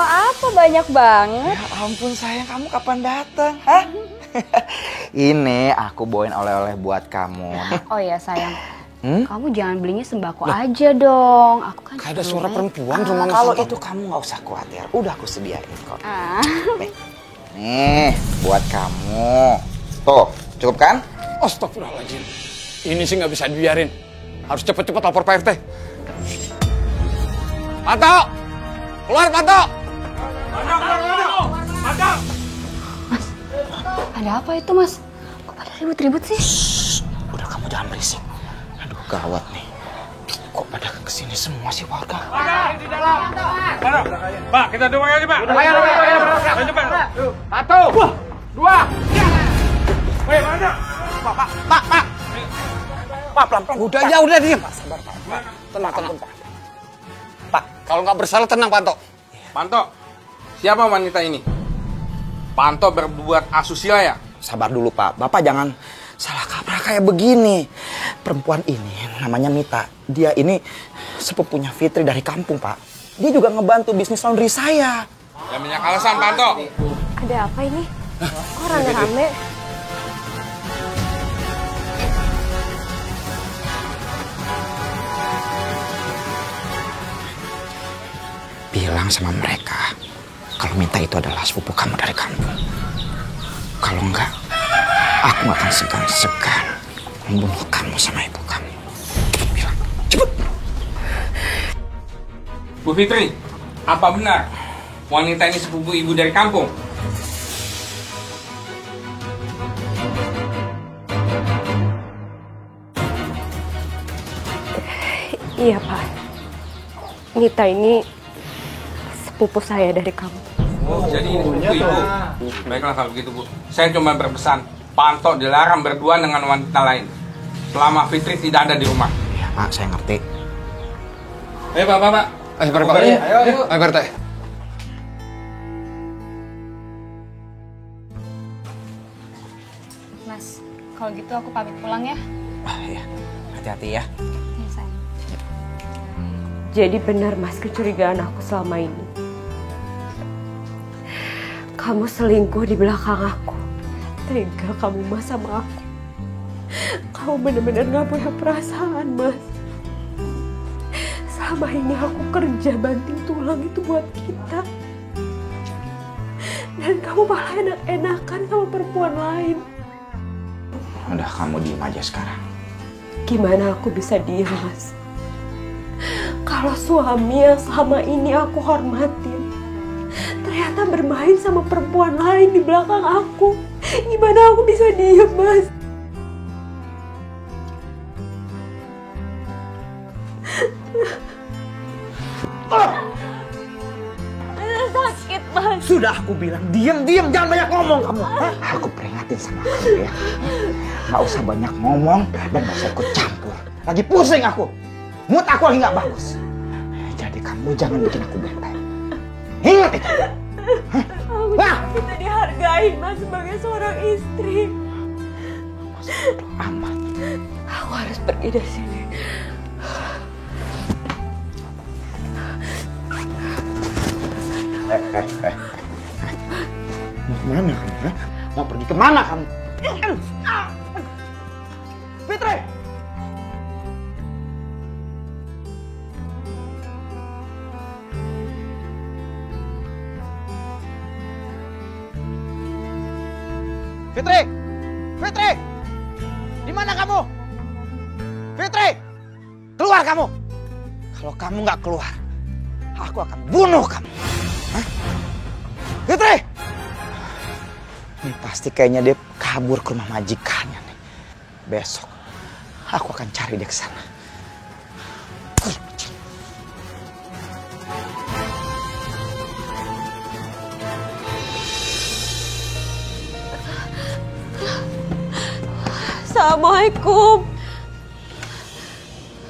Bawa apa banyak banget? Ya ampun sayang, kamu kapan datang? Hah? Ini aku bawain oleh-oleh buat kamu. Oh iya sayang, kamu jangan belinya sembako aja dong. Aku kan kayak ada suara perempuan rumah kalau itu kamu nggak usah khawatir, udah aku sediain kok. Nih, buat kamu. Tuh, cukup kan? Astagfirullahaladzim. Ini sih nggak bisa dibiarin. Harus cepet-cepet lapor Pak RT. Panto! Keluar, Panto! Mas, ada apa itu mas? Kok pada ribut-ribut sih? Udah kamu jangan berisik. Aduh gawat nih. Kok pada kesini semua sih warga? Di dalam. Pak, kita dua lagi, Pak. Ayo. Cepat. Satu. Dua. Woi, mana? Pak, pelan-pelan. Udah diam. Sabar, Pak. Tenang, Pak. Pak, kalau nggak bersalah tenang, Panto. Panto, siapa wanita ini? Panto berbuat asusila ya? Sabar dulu, Pak. Bapak jangan salah kaprah kayak begini. Perempuan ini namanya Mita. Dia ini sepupunya Fitri dari kampung, Pak. Dia juga ngebantu bisnis laundry saya. Dan banyak alasan, Panto. Ada apa ini? Kok rame-rame? Bilang sama mereka kalau Mita itu adalah sepupu kamu dari kampung. Kalau enggak, aku nggak akan segan-segan membunuh kamu sama ibu kamu. Bilang, cepet. Bu Fitri, apa benar wanita ini sepupu ibu dari kampung? Iya Pak, Mita ini sepupu saya dari kamu. Oh, jadi ini sepupu ibu. Baiklah kalau begitu, Bu. Saya cuma berpesan, Panto dilarang berdua dengan wanita lain selama Fitri tidak ada di rumah. Ya, Pak, saya ngerti. Ayo, Pak. Ayo, Pak. Ayo, Pak RT. Mas, kalau gitu aku pamit pulang ya. Ya, hati-hati ya. Iya sayang. Jadi benar Mas kecurigaan aku selama ini. Kamu selingkuh di belakang aku. Tega kamu Mas sama aku. Kamu benar-benar gak punya perasaan Mas. Selama ini aku kerja banting tulang itu buat kita. Dan kamu malah enak-enakan sama perempuan lain. Udah, kamu diem aja sekarang. Gimana aku bisa diem Mas? Kalau suami yang selama ini aku hormatin ternyata bermain sama perempuan lain di belakang aku. Gimana aku bisa diem, Mas? Sakit, Mas. Sudah aku bilang, diam, jangan banyak ngomong kamu. Aku peringatin sama kamu ya. Nggak usah banyak ngomong dan nggak usah ikut campur. Lagi pusing aku. Mood aku lagi nggak bagus. Jadi kamu jangan bikin aku bete. Ingat itu. Aku bisa dihargai Mas sebagai seorang istri. Amat. Aku harus pergi dari sini. Mau kemana kamu? Mau pergi kemana kamu? Fitri! Fitri! Fitri! Di mana kamu? Fitri! Keluar kamu! Kalau kamu nggak keluar, aku akan bunuh kamu. Hah? Fitri! Ini pasti kayaknya dia kabur ke rumah majikannya nih. Besok aku akan cari dia ke sana. Assalamualaikum.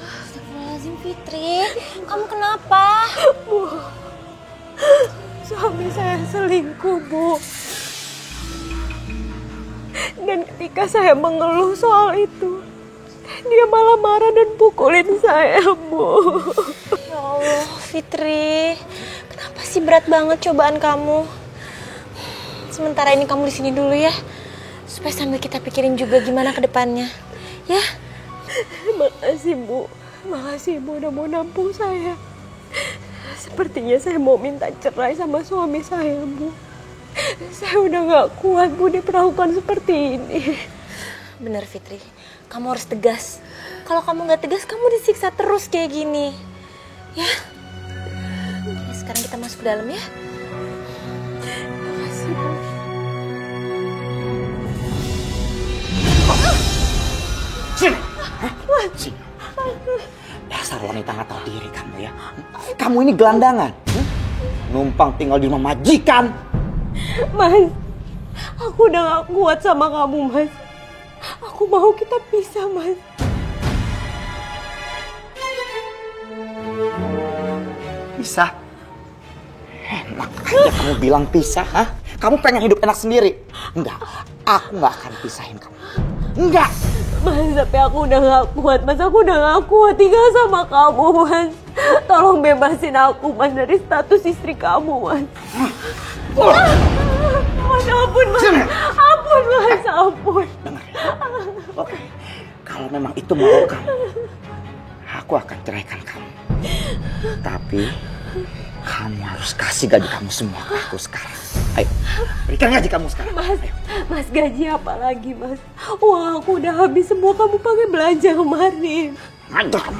Astagfirullahaladzim Fitri, kamu kenapa? Bu, suami saya selingkuh, Bu. Dan ketika saya mengeluh soal itu, dia malah marah dan pukulin saya, Bu. Ya Allah, Fitri, kenapa sih Pasti berat banget cobaan kamu. Sementara ini kamu di sini dulu ya. Supaya sambil kita pikirin juga gimana ke depannya. Ya? Makasih Bu. Makasih Bu udah mau nampung saya. Sepertinya saya mau minta cerai sama suami saya, Bu. Saya udah gak kuat, Bu, diperlakukan seperti ini. Bener Fitri, kamu harus tegas. Kalau kamu gak tegas, kamu disiksa terus kayak gini. Ya? Sekarang kita masuk ke dalam ya. Makasih, Bu. Sini! Sini! Dasar wanita nggak tahu diri kamu ya. Kamu ini gelandangan. Numpang tinggal di rumah majikan. Mas, aku udah gak kuat sama kamu, Mas. Aku mau kita pisah, Mas. Pisah? Enak aja kamu bilang pisah, ha? Kamu pengen hidup enak sendiri? Enggak, aku nggak akan pisahin kamu. Enggak! Mas, tapi aku udah gak kuat, Mas. Aku udah gak kuat tinggal sama kamu, Mas. Tolong bebasin aku, Mas, dari status istri kamu, Mas. Mas, ampun, Mas. Ampun, Mas, ampun. Dengar ya? Oke, kalau memang itu mau kamu, aku akan ceraikan kamu. Tapi kamu harus kasih gaji kamu semua ke aku sekarang. Ayo, berikan gaji kamu sekarang. Mas, ayo. Mas, gaji apa lagi, Mas? Uang aku udah habis semua, kamu pakai belanja kemarin. Ngajar kamu.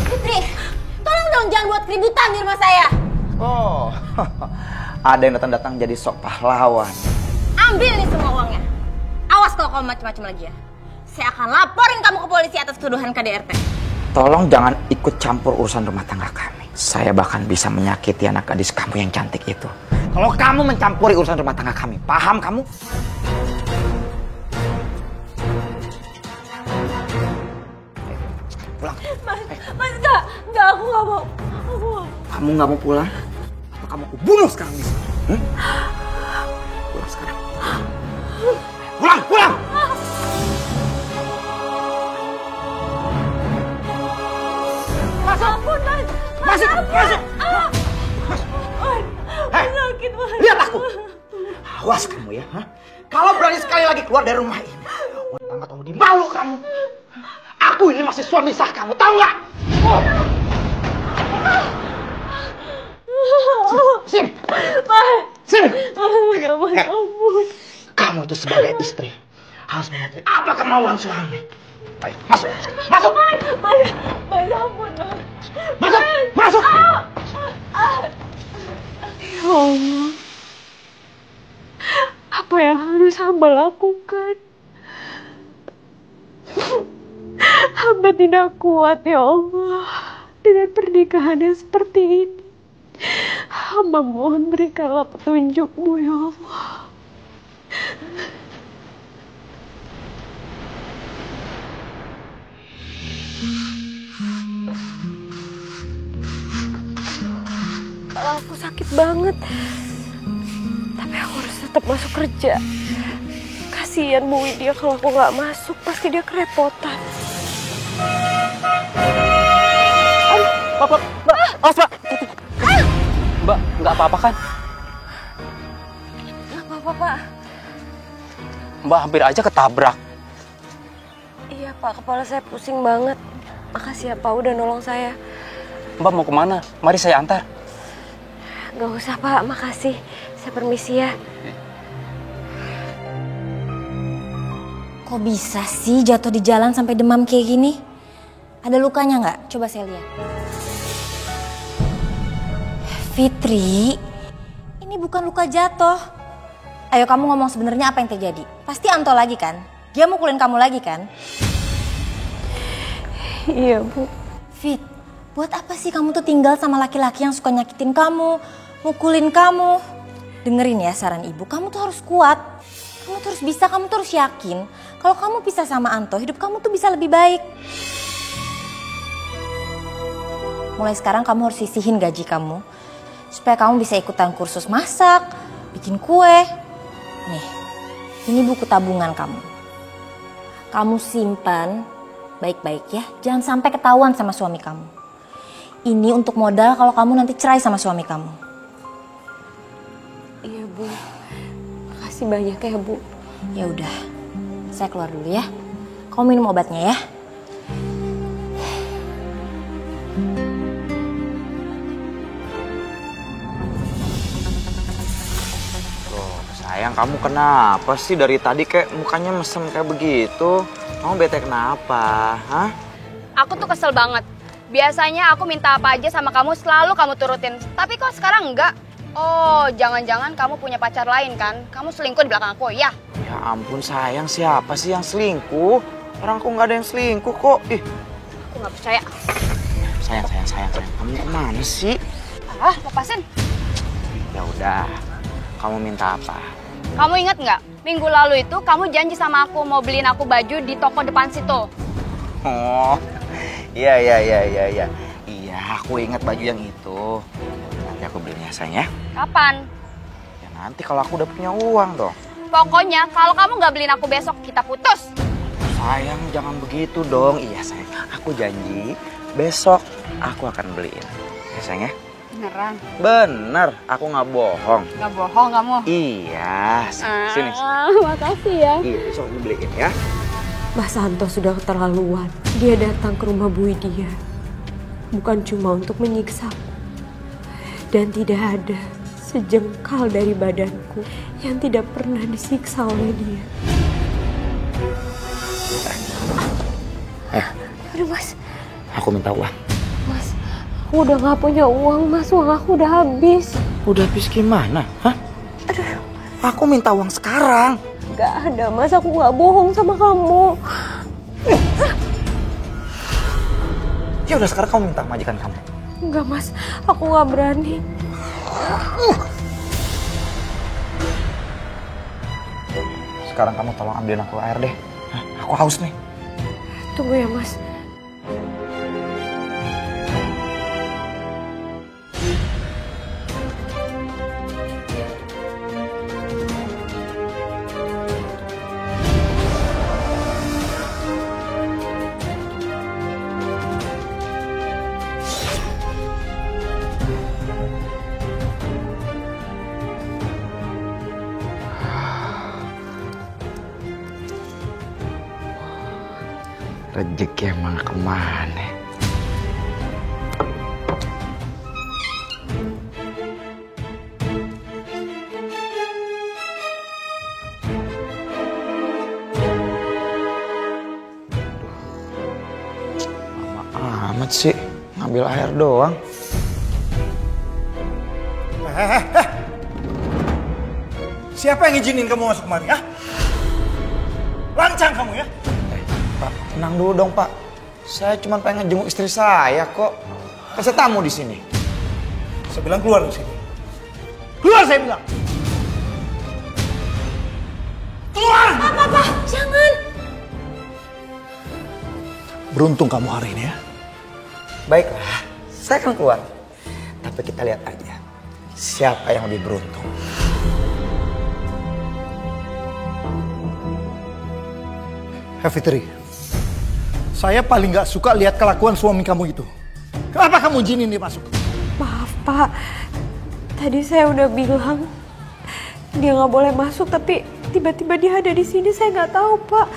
Fitri, tolong dong jangan buat keributan di rumah saya. Oh, ada yang datang-datang jadi sok pahlawan. Ambil nih semua uangnya. Awas kalau kamu macam-macam lagi ya. Saya akan laporin kamu ke polisi atas tuduhan KDRT. Tolong jangan ikut campur urusan rumah tangga kami. Saya bahkan bisa menyakiti anak gadis kamu yang cantik itu. Kalau kamu mencampuri urusan rumah tangga kami, paham kamu? Pulang. Mas, enggak, aku gak mau. Kamu nggak mau pulang? Atau kamu aku bunuh sekarang di sini? Pulang sekarang. Pulang, pulang! Ampun, Mas. Masuk, masuk! Mas, sakit, Mas. Lihat aku! Awas kamu ya, ha? Kalau berani sekali lagi keluar dari rumah ini, wanita nggak tahu dimalu kamu. Aku ini masih suami sah kamu, tahu nggak? Sini, Mas. sini. Mas, ampun. Kamu itu sebagai istri harus mengerti apa kemauan suami. Ayo, masuk, masuk, Mas, ampun, Mas. masuk, masuk. Ya Allah. Apa yang harus hamba lakukan? Hamba tidak kuat, ya Allah, dengan pernikahan yang seperti ini. Hamba mohon berikanlah petunjuk-Mu, ya Allah. Aku sakit banget, tapi aku harus tetap masuk kerja. Kasihan Bu Widya kalau aku nggak masuk, pasti dia kerepotan. Mbak, awas Mbak. Mbak, nggak apa-apa kan? Nggak apa-apa, Pak. Mbak hampir aja ketabrak. Iya Pak, kepala saya pusing banget. Makasih ya Pak udah nolong saya. Mbak mau kemana? Mari saya antar. Gak usah Pak, makasih. Saya permisi ya. Kok bisa sih jatuh di jalan sampai demam kayak gini? Ada lukanya nggak? Coba saya lihat. Fitri, ini bukan luka jatuh. Ayo kamu ngomong sebenarnya apa yang terjadi? Pasti Anto lagi kan? Dia mukulin kamu lagi kan? Iya Bu. Fit, buat apa sih kamu tuh tinggal sama laki-laki yang suka nyakitin kamu, mukulin kamu? Dengerin ya saran ibu, kamu tuh harus kuat. Kamu tuh harus bisa, kamu tuh harus yakin. Kalau kamu pisah sama Anto, hidup kamu tuh bisa lebih baik. Mulai sekarang kamu harus sisihin gaji kamu. Supaya kamu bisa ikutan kursus masak, bikin kue. Nih, ini buku tabungan kamu. Kamu simpan baik-baik ya, jangan sampai ketahuan sama suami kamu. Ini untuk modal kalau kamu nanti cerai sama suami kamu. Iya Bu, makasih banyak ya Bu. Ya udah, saya keluar dulu ya. Kamu minum obatnya ya. Sayang, kamu kenapa sih dari tadi kayak mukanya mesem kayak begitu? Kamu bete kenapa? Hah? Aku tuh kesel banget. Biasanya aku minta apa aja sama kamu selalu kamu turutin. Tapi kok sekarang enggak? Oh, jangan-jangan kamu punya pacar lain kan? Kamu selingkuh di belakang aku, ya? Ya ampun sayang, siapa sih yang selingkuh? Orang aku nggak ada yang selingkuh kok. Ih, Aku nggak percaya. sayang. Kamu kemana sih? Ah, lepasin. Ya udah, kamu minta apa? Kamu ingat nggak? Minggu lalu itu kamu janji sama aku mau beliin aku baju di toko depan situ. Oh, iya. Iya, aku ingat baju yang itu. Nanti aku belinya sayang ya. Kapan? Ya nanti kalau aku udah punya uang dong. Pokoknya kalau kamu nggak beliin aku besok, kita putus. Sayang, jangan begitu dong. Iya sayang, aku janji besok aku akan beliin. Ya sayang ya? Beneran? Bener, aku nggak bohong. Nggak bohong kamu? Iya, sini. Makasih ya. Iya, besok aku beliin ya. Mas Santo sudah keterlaluan. Dia datang ke rumah Bu Widya. Bukan cuma untuk menyiksaku. Dan tidak ada sejengkal dari badanku yang tidak pernah disiksa oleh dia. Aduh Mas. Aku minta uang. Mas, aku udah gak punya uang Mas. Uang aku udah habis. Udah habis gimana? Hah? Aduh. Aku minta uang sekarang. Gak ada Mas, aku gak bohong sama kamu. Ya udah sekarang kamu minta majikan kamu. Enggak Mas, aku gak berani. Sekarang kamu tolong ambilin aku air deh. Hah? Aku haus nih. Tunggu ya Mas. Rezeki emang kemana? Lama amat sih, ngambil air doang. Siapa yang izinin kamu masuk kemari, ah? Lancang kamu ya? Pak, tenang dulu dong Pak. Saya cuma pengen jenguk istri saya kok. Kan saya tamu di sini. Saya bilang keluar dari sini. Keluar saya bilang. Keluar! Papa, jangan. Beruntung kamu hari ini ya. Baiklah, saya akan keluar. Tapi kita lihat aja siapa yang lebih beruntung. Fitri, saya paling gak suka lihat kelakuan suami kamu itu. Kenapa kamu izinin dia masuk? Maaf Pak, tadi saya udah bilang dia nggak boleh masuk, tapi tiba-tiba dia ada di sini. Saya nggak tahu Pak.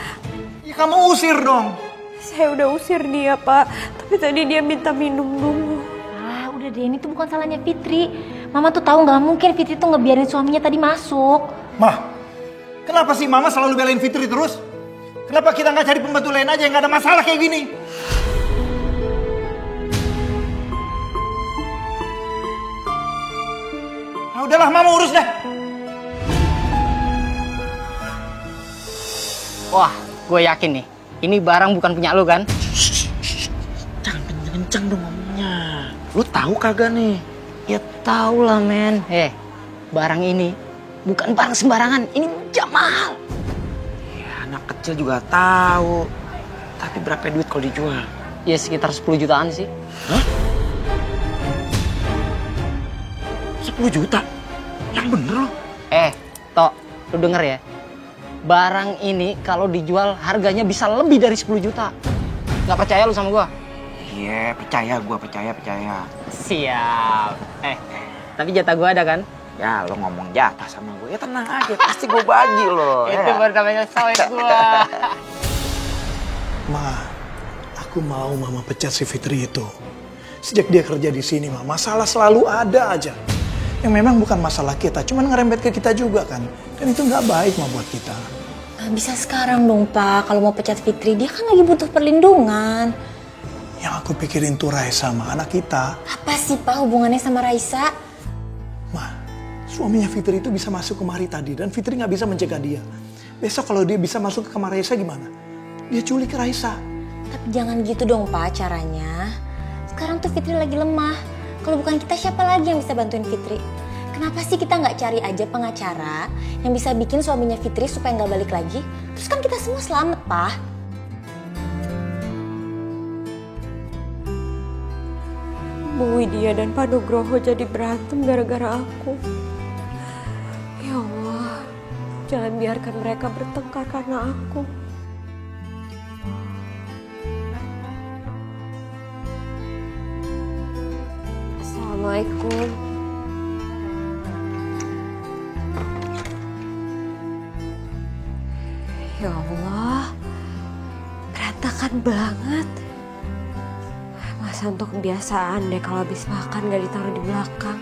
Ya kamu usir dong. Saya udah usir dia Pak, tapi tadi dia minta minum dulu. Ah, udah deh, ini tuh bukan salahnya Fitri. Mama tuh tahu nggak mungkin Fitri tuh ngebiarin suaminya tadi masuk. Mah, kenapa sih Mama selalu belain Fitri terus? Kenapa kita nggak cari pembantu lain aja yang nggak ada masalah kayak gini? Nah, udahlah, Mama urus deh. Wah, gue yakin nih, ini barang bukan punya lo kan? Jangan kenceng-kenceng dong ngomongnya. Lu tahu kagak nih? Ya tau lah men. Barang ini bukan barang sembarangan, ini jam mahal. Ya anak kecil juga tahu. Tapi berapa duit kalau dijual? Ya sekitar 10 jutaan sih. Hah? 10 juta? Yang bener lo? Tok, lu denger ya. Barang ini kalau dijual harganya bisa lebih dari 10 juta. Gak percaya lu sama gua? Iya, percaya. Siap. Tapi jatah gue ada kan? Ya, lo ngomong jatah sama gue. Ya tenang aja, pasti gue bagi lo. Itu baru namanya sawit gue. Ma, aku mau mama pecat si Fitri itu. Sejak dia kerja di sini, Ma, masalah selalu ada aja. Yang memang bukan masalah kita, cuman ngerembet ke kita juga kan. Dan itu nggak baik, Ma, buat kita. Nah, bisa sekarang dong, Pak. Kalau mau pecat Fitri, dia kan lagi butuh perlindungan. Yang aku pikirin tuh Raisa sama anak kita. Apa sih, Pak, hubungannya sama Raisa? Ma, suaminya Fitri itu bisa masuk kemari tadi dan Fitri nggak bisa mencegah dia. Besok kalau dia bisa masuk ke kamar Raisa gimana? Dia culik Raisa. Tapi jangan gitu dong, Pak, caranya. Sekarang tuh Fitri lagi lemah. Kalau bukan kita, siapa lagi yang bisa bantuin Fitri? Kenapa sih kita nggak cari aja pengacara yang bisa bikin suaminya Fitri supaya nggak balik lagi? Terus kan kita semua selamat, Pak. Bu Widya dan Pak Nugroho jadi berantem gara-gara aku. Ya Allah, jangan biarkan mereka bertengkar karena aku. Assalamualaikum. Ya Allah, berantakan banget. Masa untuk kebiasaan deh kalau habis makan gak ditaruh di belakang.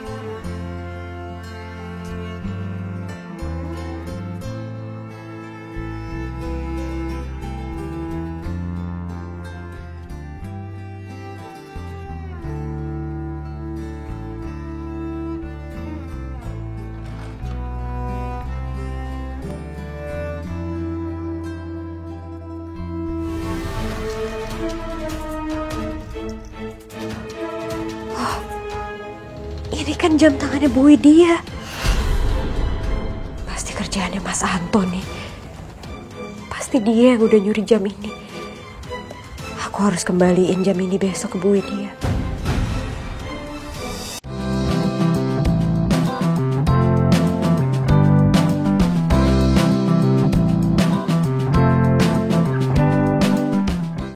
Ini kan jam tangannya Bu Widya. Pasti kerjaannya Mas Antoni. Pasti dia yang udah nyuri jam ini. Aku harus kembaliin jam ini besok ke Bu Widya.